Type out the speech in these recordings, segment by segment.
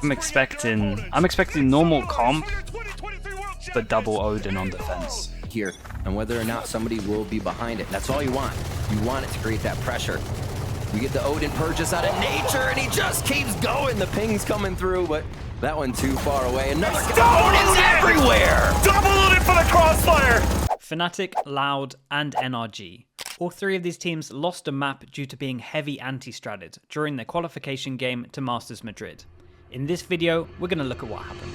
I'm expecting normal comp, but double Odin on defense. Here, and whether or not somebody will be behind it. That's all you want. You want it to create that pressure. You get the Odin purchase out of nature, and he just keeps going. The ping's coming through, but that one too far away. Another Odin's everywhere! Double Odin for the crossfire! Fnatic, Loud, and NRG. All three of these teams lost a map due to being heavy anti-stratted during their qualification game to Masters Madrid. In this video, we're going to look at what happened.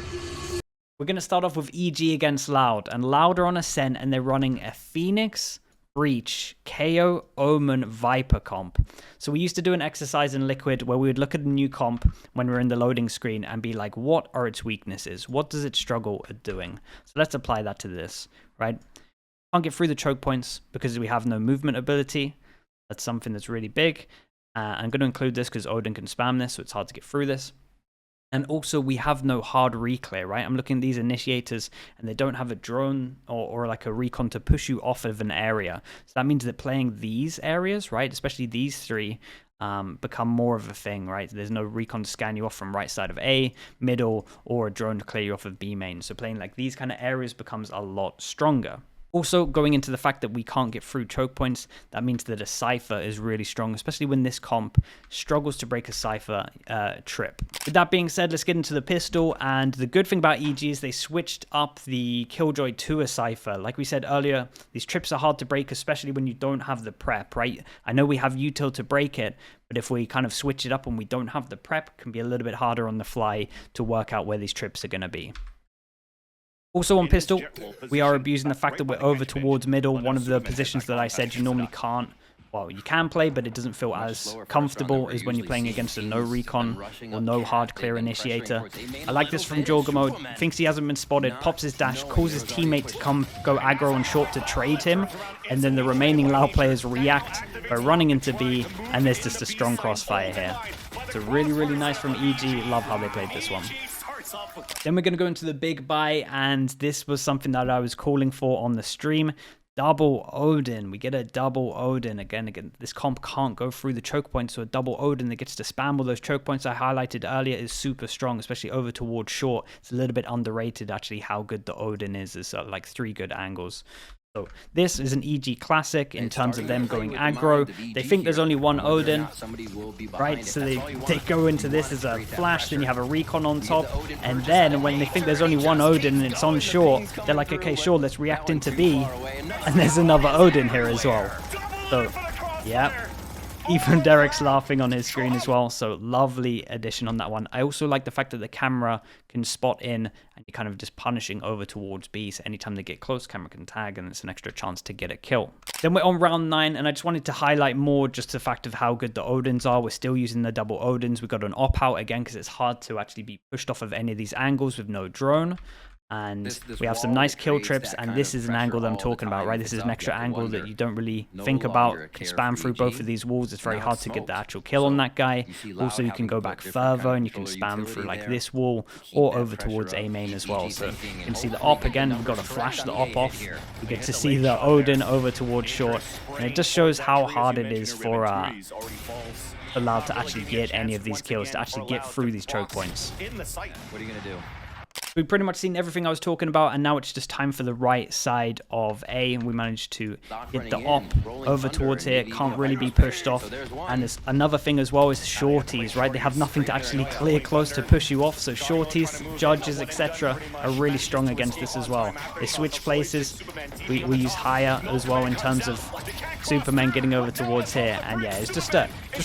We're going to start off with EG against Loud, and Loud are on Ascent and they're running a Phoenix, Breach, KO, Omen, Viper comp. So we used to do an exercise in Liquid where we would look at a new comp when we were in the loading screen and be like, what are its weaknesses? What does it struggle at doing? So let's apply that to this, right? Can't get through the choke points because we have no movement ability. That's something that's really big. I'm going to include this because Odin can spam this, so it's hard to get through this. And also, we have no hard reclear, right? I'm looking at these initiators, and they don't have a drone or like a recon to push you off of an area. So that means that playing these areas, right, especially these three, become more of a thing, right? There's no recon to scan you off from right side of A, middle, or a drone to clear you off of B main. So playing like these kind of areas becomes a lot stronger. Also, going into the fact that we can't get through choke points, that means that a Cypher is really strong, especially when this comp struggles to break a Cypher trip. With that being said, let's get into the pistol, and the good thing about EG is they switched up the Killjoy to a Cypher. Like we said earlier, these trips are hard to break, especially when you don't have the prep, right? I know we have util to break it, but if we kind of switch it up and we don't have the prep, it can be a little bit harder on the fly to work out where these trips are going to be. Also on pistol, we are abusing the fact that we're over towards middle, one of the positions that I said you normally can't, well, you can play, but it doesn't feel as comfortable as when you're playing against a no recon or no hard clear initiator. I like this from Jorgamode, thinks he hasn't been spotted, pops his dash, calls his teammate to come go aggro and short to trade him, and then the remaining Loud players react by running into B, and there's just a strong crossfire here. So really, really nice from EG, love how they played this one. Then we're going to go into the big buy, and this was something that I was calling for on the stream. Double Odin. We get a double Odin. Again, this comp can't go through the choke points, so a double Odin that gets to spam all those choke points I highlighted earlier is super strong, especially over towards short. It's a little bit underrated, actually, how good the Odin is. There's like 3 good angles. So this is an EG classic in terms of them going aggro. They think there's only one Odin, right? So they go into this as a flash, then you have a recon on top, and then when they think there's only one Odin and it's on short, they're like, okay, sure, let's react into B, and there's another Odin here as well. So, yeah. Even Derek's laughing on his screen as well, so lovely addition on that one. I also like the fact that the camera can spot in and you're kind of just punishing over towards B, so anytime they get close, camera can tag and it's an extra chance to get a kill. Then we're on round 9, and I just wanted to highlight more just the fact of how good the Odins are. We're still using the double Odins. We've got an op out again because it's hard to actually be pushed off of any of these angles with no drone. And we have some nice kill trips, and this is an angle that I'm talking about, right? This is an extra angle that you don't really think about. You can spam through both of these walls. It's very hard to get the actual kill on that guy. Also, you can go back further, and you can spam through like this wall or over towards A-main as well. So you can see the op again. We've got to flash the op off. We get to see the Odin over towards short. And it just shows how hard it is for Loud to actually get any of these kills, to actually get through these choke points. What are you going to do? We've pretty much seen everything I was talking about, and now it's just time for the right side of A, and we managed to get the op over towards here. Can't really be pushed off. And there's another thing as well is shorties, right? They have nothing to actually clear close to push you off, so shorties, judges, etc. are really strong against this as well. They switch places. We use higher as well in terms of Superman getting over towards here, and yeah, it's just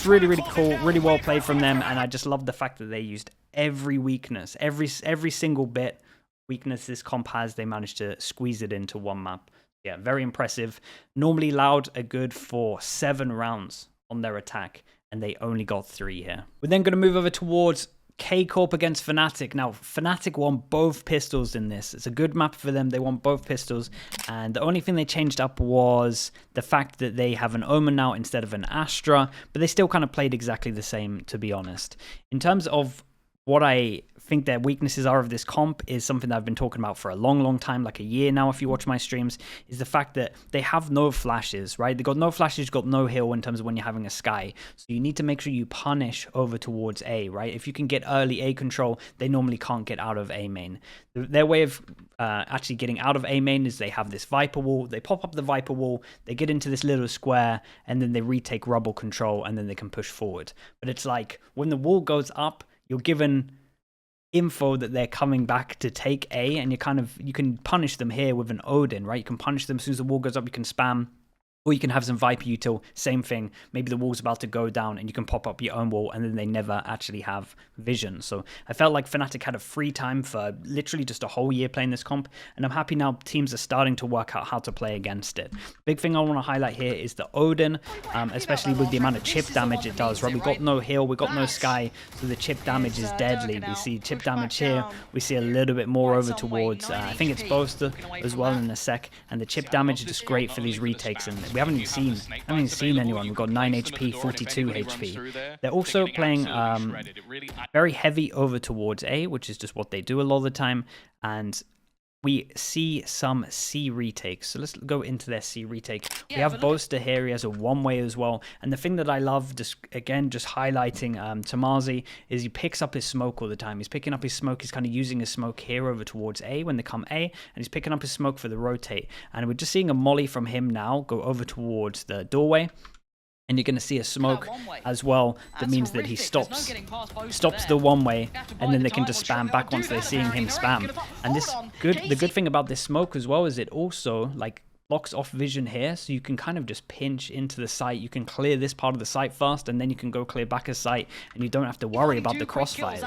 really, really cool, really well played from them, and I just love the fact that they used every weakness, every single bit weakness this comp has, they managed to squeeze it into one map. Yeah, very impressive. Normally Loud are good for 7 rounds on their attack, and they only got 3 here. We're then going to move over towards Kickoff against Fnatic. Now, Fnatic won both pistols in this. It's a good map for them. They won both pistols, and the only thing they changed up was the fact that they have an Omen now instead of an Astra, but they still kind of played exactly the same, to be honest. In terms of what I think their weaknesses are of this comp is something that I've been talking about for a long time, like a year now if you watch my streams, is the fact that they have no flashes, right? They got no flashes, got no heal in terms of when you're having a Sky. So you need to make sure you punish over towards A, right? If you can get early A control, they normally can't get out of A main. Their way of actually getting out of A main is they have this Viper wall, they pop up the Viper wall, they get into this little square, and then they retake rubble control, and then they can push forward. But it's like, when the wall goes up, you're given info that they're coming back to take A, and you can punish them here with an Odin, right? You can punish them as soon as the wall goes up, you can spam, or you can have some Viper util, same thing. Maybe the wall's about to go down and you can pop up your own wall, and then they never actually have vision. So I felt like Fnatic had a free time for literally just a whole year playing this comp, and I'm happy now teams are starting to work out how to play against it. Big thing I want to highlight here is the Odin, especially with the amount of chip damage it does, right? We got no heal, we got no Sky, so the chip damage is deadly. We see chip damage here, we see a little bit more over towards, I think it's Boaster as well in a sec, and the chip damage is just great for these retakes, and we haven't even seen anyone. We've got 9 HP, 42 HP. They're also playing very heavy over towards A, which is just what they do a lot of the time, and we see some C retakes. So let's go into their C retake. We have Boaster here. He has a one-way as well. And the thing that I love, just highlighting Tamazi, is he picks up his smoke all the time. He's picking up his smoke. He's kind of using his smoke here over towards A when they come A. And he's picking up his smoke for the rotate. And we're just seeing a molly from him now go over towards the doorway. And you're going to see a smoke as well. That means that he stops the one way, and then they can just spam back once they're seeing him spam. And the good thing about this smoke as well is it also like blocks off vision here, so you can kind of just pinch into the site. You can clear this part of the site first, and then you can go clear back a site, and you don't have to worry about the crossfires.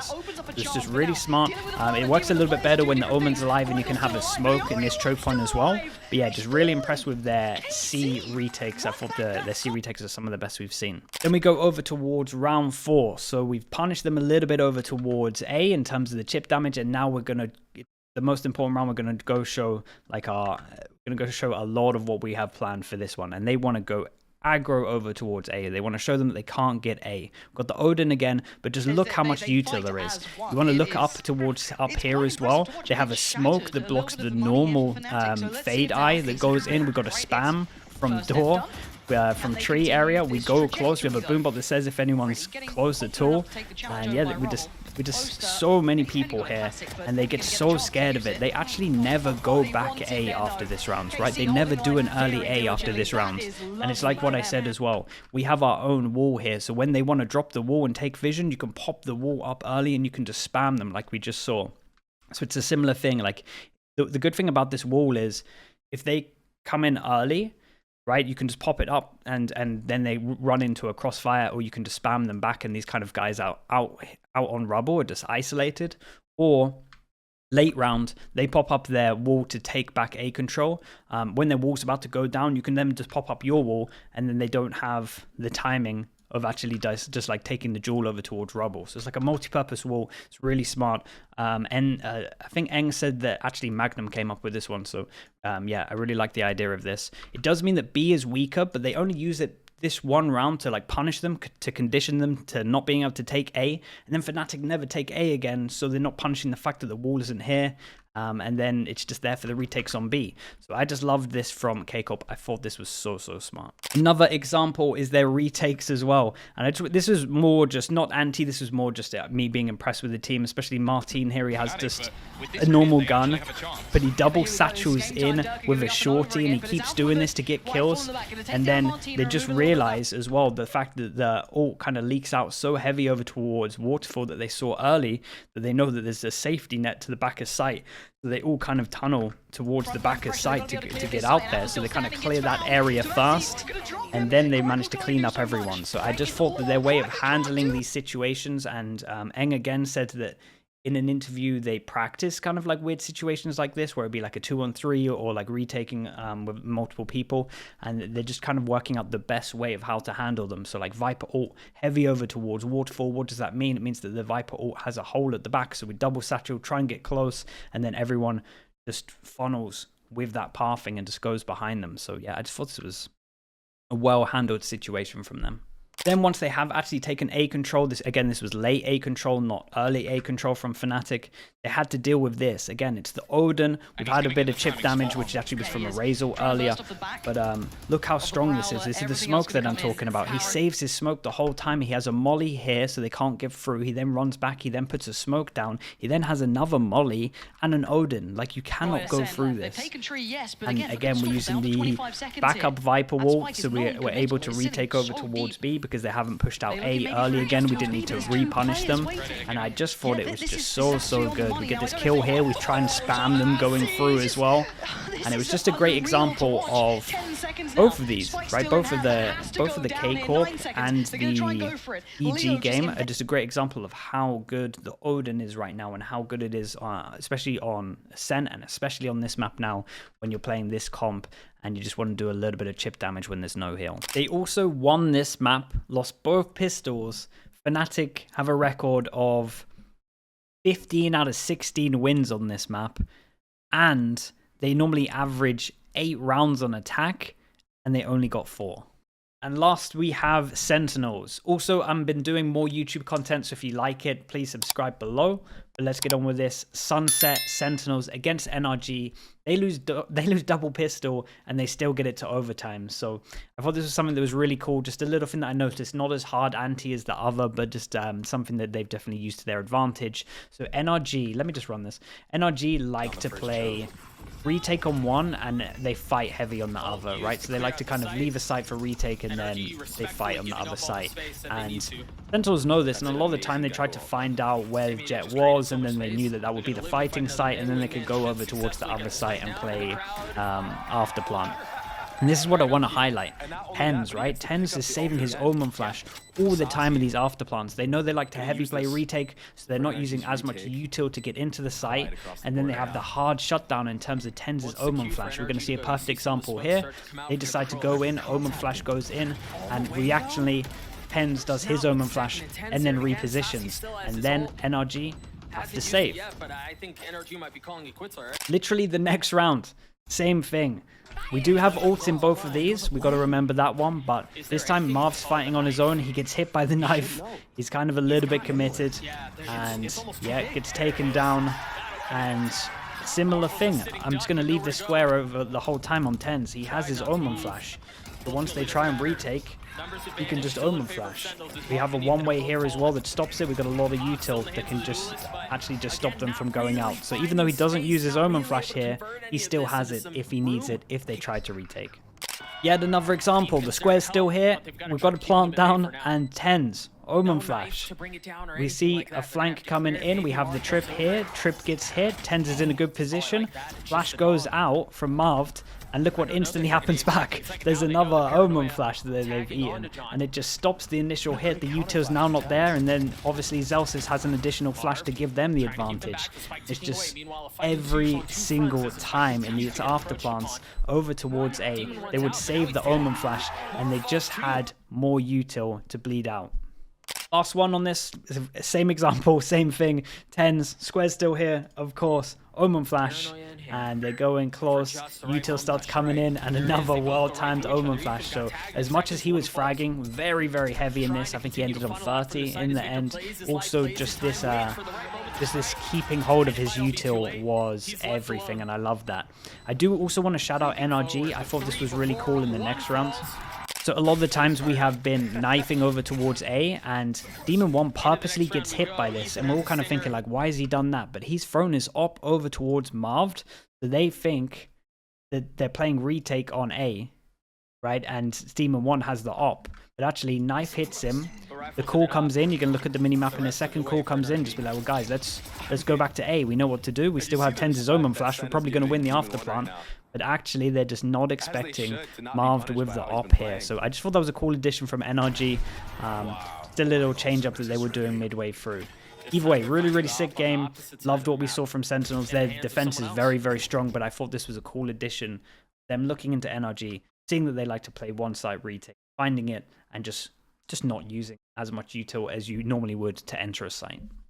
It's just really smart. It works a little bit better when the Omen's alive, and you can have a smoke in this choke point as well. But yeah, just really impressed with their C retakes. I thought their C retakes are some of the best we've seen. Then we go over towards round 4. So we've punished them a little bit over towards A in terms of the chip damage, and now we're gonna, the most important round, we're gonna go show like a lot of what we have planned for this one, and they want to go aggro over towards A. They want to show them that they can't get A. We've got the Odin again, but just look how much util there is. You want to look up towards up here as well. They have a smoke that blocks the normal fade eye that goes in. We've got a spam from door. From tree area, we go close. We have a boombot that says if anyone's close at all, and yeah, we just so many people here, and they get so scared of it. They actually never go back A after this round, right? They never do an early A after this round, and it's like what I said as well. We have our own wall here, so when they want to drop the wall and take vision, you can pop the wall up early, and you can just spam them like we just saw. So it's a similar thing. Like the good thing about this wall is if they come in early, right, you can just pop it up and then they run into a crossfire, or you can just spam them back, and these kind of guys out on rubble are just isolated. Or late round, they pop up their wall to take back A control. When their wall's about to go down, you can then just pop up your wall, and then they don't have the timing of actually just like taking the jewel over towards rubble. So it's like a multi-purpose wall. It's really smart. And I think Eng said that actually Magnum came up with this one. So yeah, I really like the idea of this. It does mean that B is weaker, but they only use it this one round to like punish them, to condition them to not being able to take A, and then Fnatic never take A again, so they're not punishing the fact that the wall isn't here. And then it's just there for the retakes on B. So I just loved this from Kickoff. I thought this was so smart. Another example is their retakes as well. And this was more just not anti, this was more just me being impressed with the team, especially Martin here. He has just a normal gun, but he double satchels in with a shorty, and he keeps doing this to get kills. And then they just realize as well the fact that the ult kind of leaks out so heavy over towards Waterfall that they saw early, that they know that there's a safety net to the back of site. So they all kind of tunnel towards the back of site to get out there. So they kind of clear that area first, and then they manage to clean up everyone. So I just thought that their way of handling these situations, and Eng again said that in an interview they practice kind of like weird situations like this, where it'd be like a 2-on-3 or like retaking with multiple people, and they're just kind of working out the best way of how to handle them. So like Viper ult heavy over towards Waterfall, what does that mean? It means that the Viper ult has a hole at the back, so we double satchel, try and get close, and then everyone just funnels with that pathing and just goes behind them. So yeah, I just thought this was a well handled situation from them. Then once they have actually taken A control, this was late A control, not early A control from Fnatic, they had to deal with this. Again, it's the Odin. We've had a bit of chip damage, which actually was from a Razor earlier. But look how strong this is. This is the smoke that I'm talking about. He saves his smoke the whole time. He has a molly here, so they can't get through. He then runs back. He then puts a smoke down. He then has another molly and an Odin. Like, you cannot go through this. And again, we're using the backup Viper wall, so we're able to retake over towards B because they haven't pushed out A early again. We didn't need to repunish them. And I just thought it was just so good. We get this kill here. We try and spam them going through as well. And it was just a great example of both of these, right? Both of the K-Corp and the EG game are just a great example of how good the Odin is right now and how good it is, especially on Ascent and especially on this map now when you're playing this comp and you just want to do a little bit of chip damage when there's no heal. They also won this map, lost both pistols. Fnatic have a record of 15 out of 16 wins on this map, and they normally average 8 rounds on attack, and they only got 4. And last, we have Sentinels. Also, I've been doing more YouTube content, so if you like it, please subscribe below. But let's get on with this. Sunset Sentinels against NRG. They lose double pistol, and they still get it to overtime. So I thought this was something that was really cool. Just a little thing that I noticed. Not as hard anti as the other, but just something that they've definitely used to their advantage. So NRG, let me just run this. NRG like to play retake on one and they fight heavy on the other, right? So they like to kind of leave a site for retake and then they fight on the other site. And Sentinels know this, and a lot of the time they tried to find out where Jet was, and then they knew that that would be the fighting site, and then they could go over towards the other site and play after plant. And this is what I want to highlight. TenZ, right? TenZ is saving his Omen Flash all the time in these afterplants. They know they like to heavy play retake, so they're not using as much util to get into the site. And then they have the hard shutdown in terms of TenZ's Omen Flash. We're going to see a perfect example here. They decide to go in, Omen Flash goes in, and reactionally, TenZ does his Omen Flash and then repositions. And then NRG have to save. Literally the next round, same thing. We do have ults in both of these. We got to remember that one. But this time, Marv's fighting on his own. He gets hit by the knife. He's kind of a little bit committed. And yeah, gets taken down. And similar thing. I'm just going to leave this square over the whole time on TenZ. He has his Omen Flash. But once they try and retake, you can just Omen Flash. We have a one-way here as well that stops it. We've got a lot of util that can just actually just stop them from going out. So even though he doesn't use his Omen Flash here, he still has it if he needs it, if they try to retake. Yet another example. The square's still here. We've got a plant down, and TenZ. Omen Flash. We see a flank coming in. We have the Trip here. Trip gets hit. TenZ is in a good position. Flash goes out from Marved. And look what instantly happens back. There's another Omen Flash that they've eaten. And it just stops the initial hit. The util's now not there. And then obviously Zelsis has an additional flash to give them the advantage. It's just every single time in these afterplants over towards A, they would save the Omen Flash. And they just had more util to bleed out. Last one on this, same example, same thing. TenZ, square's still here, of course. Omen Flash, and they're going close. Util starts coming in, and another well-timed Omen Flash. So as much as he was fragging, very, very heavy in this. I think he ended on 30 in the end. Also, just this keeping hold of his util was everything, and I love that. I do also want to shout out NRG. I thought this was really cool in the next round. So a lot of the times we have been knifing over towards A, and Demon 1 purposely gets hit by this, and we're all kind of thinking like, why has he done that? But he's thrown his op over towards Marved, so they think that they're playing retake on A, right? And Demon 1 has the op, but actually knife hits him. The call comes in. You can look at the minimap in a second. Call comes in. Just be like, well, guys, let's go back to A. We know what to do. We still have TenZ's Omen Flash. We're probably going to win the afterplant. But actually, they're just not expecting Marved with the op here. So I just thought that was a cool addition from NRG. Just a little change up that they were doing midway through. Either way, really, really sick game. Loved what we saw from Sentinels. Their defense is very, very strong, but I thought this was a cool addition. Them looking into NRG, seeing that they like to play one-side retake, finding it, and just not using as much util as you normally would to enter a site.